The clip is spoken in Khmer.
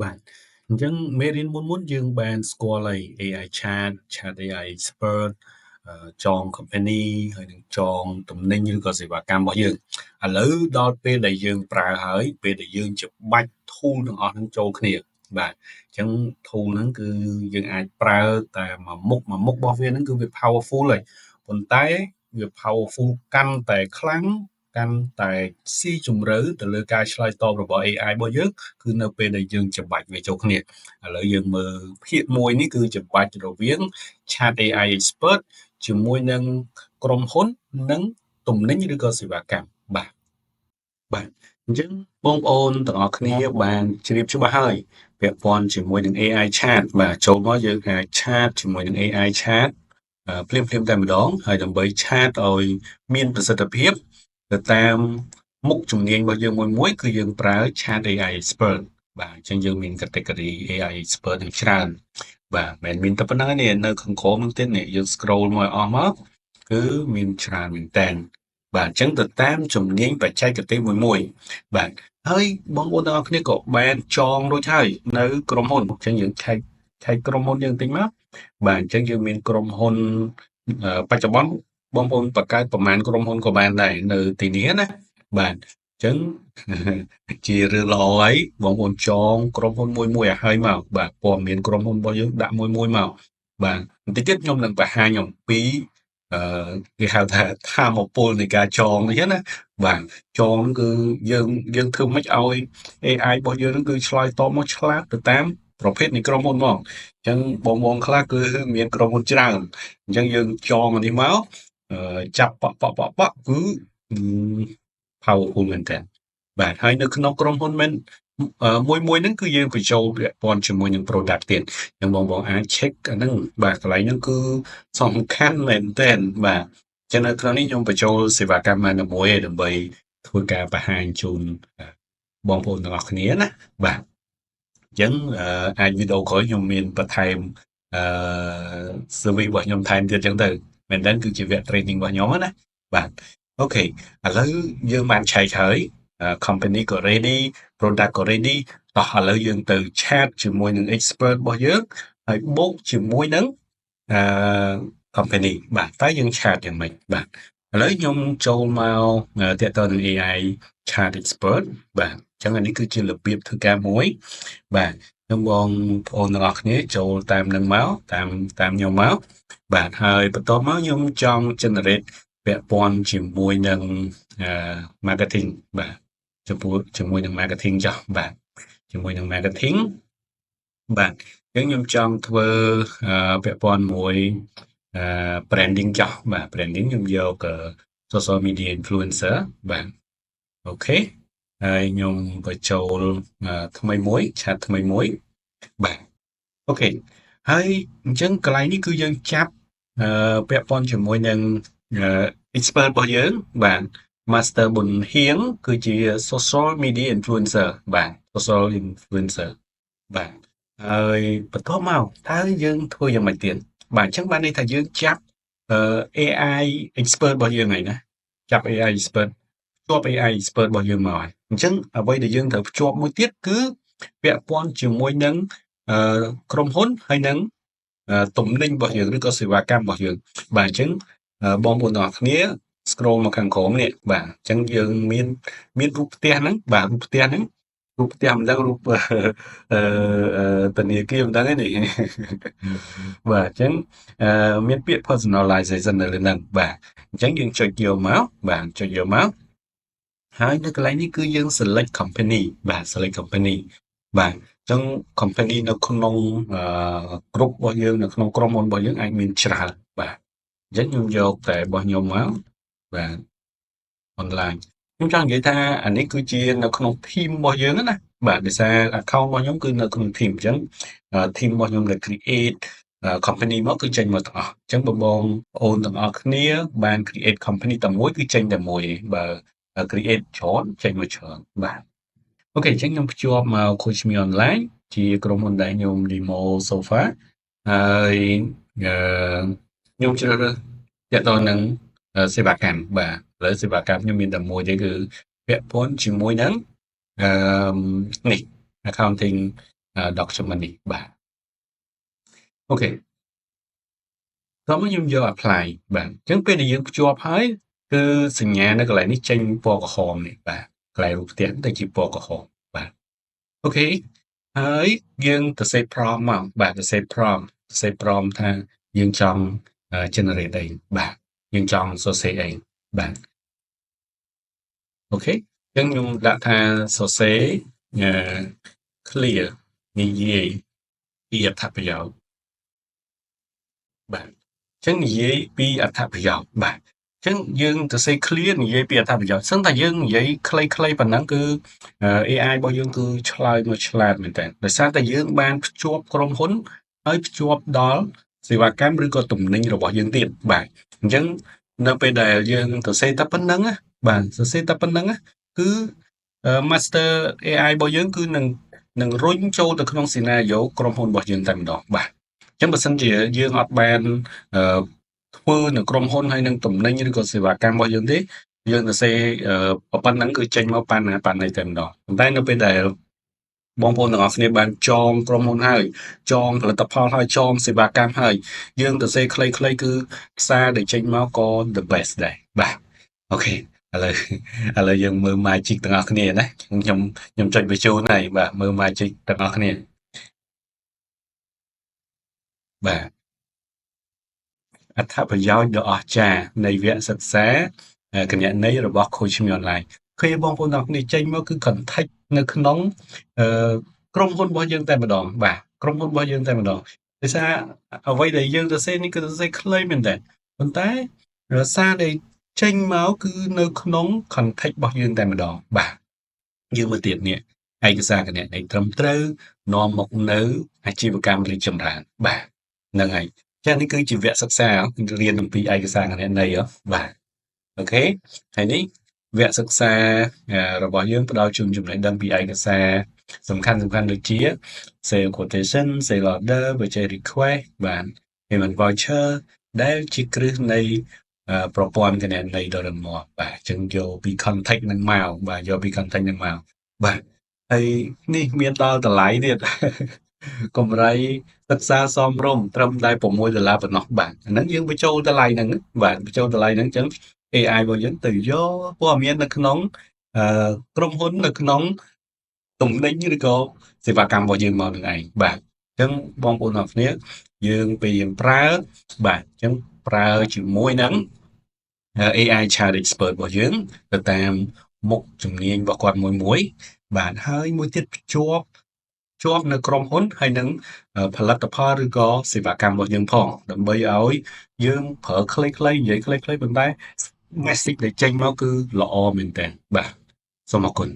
បាទអញ្ចឹងមេរៀនមុនយើងបានស្គាល់ហើយ AI chat AI expert ចង company ហើយនឹងចងទំនិញឬក៏សេវាកម្មរបស់យើងឥឡូវដល់ពេលដែលយើងប្រើហើយពេលដែលយើងច្បាច់ tool ទាំងអស់ហ្នឹងចូលគ្នាបាទអញ្ចឹង tool ហ្នឹងគឺយើងអាចប្រើតែមួយមុខរបស់វាហ្នឹងគឺវា powerful ហើយប៉ុន្តែវា powerful កាន់តែខ្លាំងកាន់តែស៊ីជម្រៅទៅលើការឆ្លើយតបរបស់ AI របស់យើងគឺនៅពេលដែលយើងច្បាច់វាចូលគ្នាឥឡូវយើងមើលភាគមួយនេះគឺច្បាច់រវាង Chat AI Expert ជាមួយនឹងក្រុមហ៊ុននិងទំនិញឬក៏សេវាកម្មបាទអញ្ចឹងបងប្អូនទាំងអស់គ្នាបានជ្រាបច្បាស់ហើយពាក់ព័ន្ធជាមួយនឹង AI Chat បាទចូលមកយើងអាច Chat ជាមួយនឹង AI Chat ភ្លាមតែម្ដងហើយដើម្បី Chat ឲ្យមានប្រសិទ្ធភាពទៅតាមមុខជំនាញរបស់យើងមួយគឺយើងប្រើ Chat AI Expert បាទអញ្ចឹងយើងមាន category AI Expert នឹងច្រើនបាទមិនមែនមានតែប៉ុណ្្នឹងទេនៅខាងក្រោមហ្នឹងទៀតនេះយើង scroll មកអស់មកគឺមានច្រើនមែនតើបាទអញ្ចឹងទៅតាមជំនាញបច្ចេកទេសមួយបាទហើយបងប្អូនទាំងអស់គ្នាក៏បានចងរួចហើយនៅក្រុមហ៊ុនអញ្ចឹងយើងឆែកក្រុមហ៊ុនយើងតិចមកបាទអញ្ចឹងយើងមានក្រុមហ៊ុនបច្ចុប្បន្នបងប្អូនបង្កើតប្រមាណក្រុមហ៊ុនក៏បានដែរនៅទីនេះណាបាទអញ្ចឹងជារឿងល្អហើយបងប្អូនចងក្រុមហ៊ុនមួយឲ្យហើយមកបាទព័ត៌មានក្រុមហ៊ុនរបស់យើងដាក់មួយមកបាទបន្តិចទៀតខ្ញុំនឹងបង្ហាញអំពីគេហៅថាថាមពលនៃការចងនេះណាបាទចងគឺយើងធ្វើមិនឲ្យ AI របស់យើងនឹងគឺឆ្លើយតបមកឆ្លាតទៅតាមប្រភេទនៃក្រុមហ៊ុនមកអញ្ចឹងបងខ្លះគឺមានក្រុមហ៊ុនច្រើនអញ្ចឹងយើងចងអានេះមកចាប់ប៉គឺ powerful មែនតើបាទហើយនៅក្នុងក្រុមហ៊ុនមែនមួយហ្នឹងគឺយើងបញ្ចូលពាក់ព័ន្ធជាមួយនឹង product ទៀតអញ្ចឹងបងអាច check អាហ្នឹងបាទកន្លែងហ្នឹងគឺសំខាន់មែនតើបាទចឹងនៅក្នុងនេះខ្ញុំបញ្ចូលសេវាកម្មមួយដើម្បីធ្វើការបង្ហាញជូនបងប្អូនទាំងអស់គ្នាណាបាទអញ្ចឹងអាចវីដេអូក្រោយខ្ញុំមានបន្ថែមservice របស់ខ្ញុំថែមទៀតអញ្ចឹងទៅមែនតើគឺជាវគ្គ training របស់ខ្ញុំណាបាទអូខេឥឡូវយើងបានឆែកហើយ company ក៏ ready product ក៏ ready តោះឥឡូវយើងទៅ chat ជាមួយនឹង expert របស់យើងហើយបូកជាមួយនឹងcompany បាទតើយើង chat យ៉ាងម៉េចបាទឥឡូវខ្ញុំចូលមកទាក់ទងនឹង AI chat expert បាទអញ្ចឹងអានេះគឺជារបៀបធ្វើការមួយបាទខ្ញុំបងប្អូនទាំងអស់គ្នាចូលតាមនឹងមកតាមខ្ញុំមកបាទហើយបន្ទាប់មកខ្ញុំចង់ generate ពាក់ព័ន្ធជាមួយនឹង marketing បាទជាមួយនឹង marketing ចុះបាទជាមួយនឹង marketing បាទអញ្ចឹងខ្ញុំចង់ធ្វើពាក់ព័ន្ធមួយbranding ចុះបាទ branding ខ្ញុំយក social media influencer បាទអូខេហើយខ្ញុំបញ្ចូលថ្មីមួយ chat ថ្មីមួយបាទអូខេហើយអញ្ចឹងកន្លែងនេះគឺយើងចាប់ពាក់ព័ន្ធជាមួយនឹងexpert របស់យើងបាទ Master ប៊ុនហៀងគឺជា social media influencer បាទ social influencer បាទហើយបន្ទាប់មកតើយើងធ្វើយ៉ាងម៉េចទៀតបាទអញ្ចឹងបានន័យថាយើងចាប់AI expert របស់យើងហើយណាចាប់ AI expert ភ្ជាប់ AI expert របស់យើងមកហើយអញ្ចឹងអ្វីដែលយើងត្រូវភ្ជាប់មួយទៀតគឺពាក់ព័ន្ធជាមួយនឹងក្រុមហ៊ុនហើយនឹងទំនិញរបស់យើងឬក៏សេវាកម្មរបស់យើងបាទអញ្ចឹងបងប្អូនទាំងអស់គ្នា scroll មកខាងក្រោមនេះបាទអញ្ចឹងយើងមានរូបផ្ទះហ្នឹងបាទរូបផ្ទះមិនដឹងរូបធនាគារមិនដឹងទេនេះបាទអញ្ចឹងមានពាក្យ personalization នៅលើហ្នឹងបាទអញ្ចឹងយើងចុចយកមកបាទចុចយកមកហើយនៅកន្លែងនេះគឺយើង select company បាទ select company បាទអញ្ចឹង company នៅក្នុងgroup របស់យើងនៅក្នុងក្រុមហ៊ុនរបស់យើងអាចមានច្រើនបាទអញ្ចឹងខ្ញុំយកតែរបស់ខ្ញុំមកបាទ online ខ្ញុំចង់និយាយថាអានេះគឺជានៅក្នុង team របស់យើងណាបាទដោយសារ account របស់ខ្ញុំគឺនៅក្នុង team អញ្ចឹង team របស់ខ្ញុំដែល create company មកគឺចេញមកទាំងអស់អញ្ចឹងបងប្អូនទាំងអស់គ្នាបាន create company តែមួយគឺចេញតែមួយបើ create ច្រើនចេញមកច្រើនបាទអូខេអញ្ចឹងខ្ញុំភ្ជាប់មក Coach Me Online ជាក្រុមហ៊ុនដែលខ្ញុំ demo sofa ហើយខ្ញុំជ្រើសរើសទាក់ទងនឹងសេវាកម្មបាទឥឡូវសេវាកម្មខ្ញុំមានតែមួយទេគឺពាក់ព័ន្ធជាមួយនឹងនេះ accounting document នេះបាទអូខេតោះមកខ្ញុំយក apply បាទអញ្ចឹងពេលដែលយើងភ្ជាប់ហើយគឺសញ្ញានៅកន្លែងនេះចេញពណ៌ក្រហមនេះបាទកន្លែងរូបផ្ទះទៅជាពណ៌ក្រហមបាទអូខេហើយយើងទៅ set prompt មកបាទទៅ set prompt ថាយើងចង់ generate អីបាទយើងចង់សរសេរអីបាទអូខេអញ្ចឹងខ្ញុំដាក់ថាសរសេរ clear និយាយពីអត្ថប្រយោជន៍បាទអញ្ចឹងនិយាយពីអត្ថប្រយោជន៍បាទអញ្ចឹងយើងទៅសេ clear និយាយពីអត្ថប្រយោជន៍សឹងតែយើងនិយាយខ្លីៗប៉ុណ្ណឹងគឺ AI របស់យើងគឺឆ្លើយមកឆ្លាតមែនតើដោយសារតែយើងបានភ្ជាប់ក្រុមហ៊ុនហើយភ្ជាប់ដល់សេវាកម្មឬក៏ទំនិញរបស់យើងទៀតបាទអញ្ចឹងនៅពេលដែលយើងទៅសេតែប៉ុណ្្នឹងណាបាទសរសេរតែប៉ុណ្្នឹងណាគឺ master AI របស់យើងគឺនឹងរុញចូលទៅក្នុង scenario ក្រុមហ៊ុនរបស់យើងតែម្ដងបាទអញ្ចឹងបើសិនជាយើងអត់បានធ្វើនៅក្រុមហ៊ុនហើយនឹងទំនិញឬក៏សេវាកម្មរបស់យើងទេយើងទៅសេប៉ុណ្្នឹងគឺចេញមកប៉ានណាប៉ានណីតែម្ដងប៉ុន្តែនៅពេលដែលបងប្អូនទាំងអស់គ្នាបានចងក្រុមហ៊ុនហើយចងផលិតផលហើយចងសេវាកម្មហើយយើងទៅសេខ្លីៗគឺសារដែលចេញមកក៏ the best ដែរបាទអូខេឥឡូវយើងមើល magic ទាំងអស់គ្នាណាខ្ញុំចុចបញ្ចូលហើយបាទមើល magic ទាំងអស់គ្នាបាទអត្ថប្រយោជន៍ដ៏អស្ចារ្យនៃវគ្គសិក្សាគណនេយ្យរបស់ Coach ខ្ញុំអនឡាញឃើញបងប្អូនទាំងគ្នាចេញមកគឺ contact នៅក្នុងក្រុមហ៊ុនរបស់យើងតែម្ដងបាទក្រុមហ៊ុនរបស់យើងតែម្ដងដោយសារអ្វីដែលយើងសរសេរនេះគឺសរសេរខ្លីមែនតើប៉ុន្តែសារដែលចេញមកគឺនៅក្នុង context របស់យើងតែម្ដងបាទយើងមើលទៀតនេះឯកសារគណនេយ្យត្រឹមត្រូវនាំមកនៅអាជីវកម្មរីកចម្រើនបាទហ្នឹងហើយចានេះគឺជាវគ្គសិក្សារៀនអំពីឯកសារគណនេយ្យបាទអូខេហើយនេះវគ្គសិក្សារបស់យើងផ្ដល់ជូនចំណេះដឹងពីឯកសារសំខាន់ដូចជា sale quotation sale order purchase request បាទ payment voucher ដែលជាគ្រឹះនៃប្រព័ន្ធគណនេយ្យដ៏រឹងមាំបាទអញ្ចឹងយកពី context ហ្នឹងមកបាទយកពី context ហ្នឹងមកបាទហើយនេះមានដល់តម្លៃទៀតកម្រៃសិក្សាសមរម្យត្រឹមតែ$6ប៉ុណ្ណោះបាទអាហ្នឹងយើងបញ្ចូលតម្លៃហ្នឹងបាទបញ្ចូលតម្លៃហ្នឹងអញ្ចឹង AI របស់យើងទៅយកព័ត៌មាននៅក្នុងក្រុមហ៊ុននៅក្នុងទំនិញឬក៏សេវាកម្មរបស់យើងមកនឹងឯងបាទអញ្ចឹងបងប្អូនទាំងគ្នាយើងពេលយើងប្រើបាទអញ្ចឹងប្រើជាមួយនឹង AI Chat Expert របស់យើងទៅតាមមុខជំនាញរបស់គាត់មួយបាទហើយមួយទៀតភ្ជាប់នៅក្រុមហ៊ុនហើយនឹងផលិតផលឬក៏សេវាកម្មរបស់យើងផងដើម្បីឲ្យយើងប្រើខ្លីៗនិយាយខ្លីៗប៉ុន្តែ message ដែលចេញមកគឺល្អមែនតើបាទសូមអរគុណ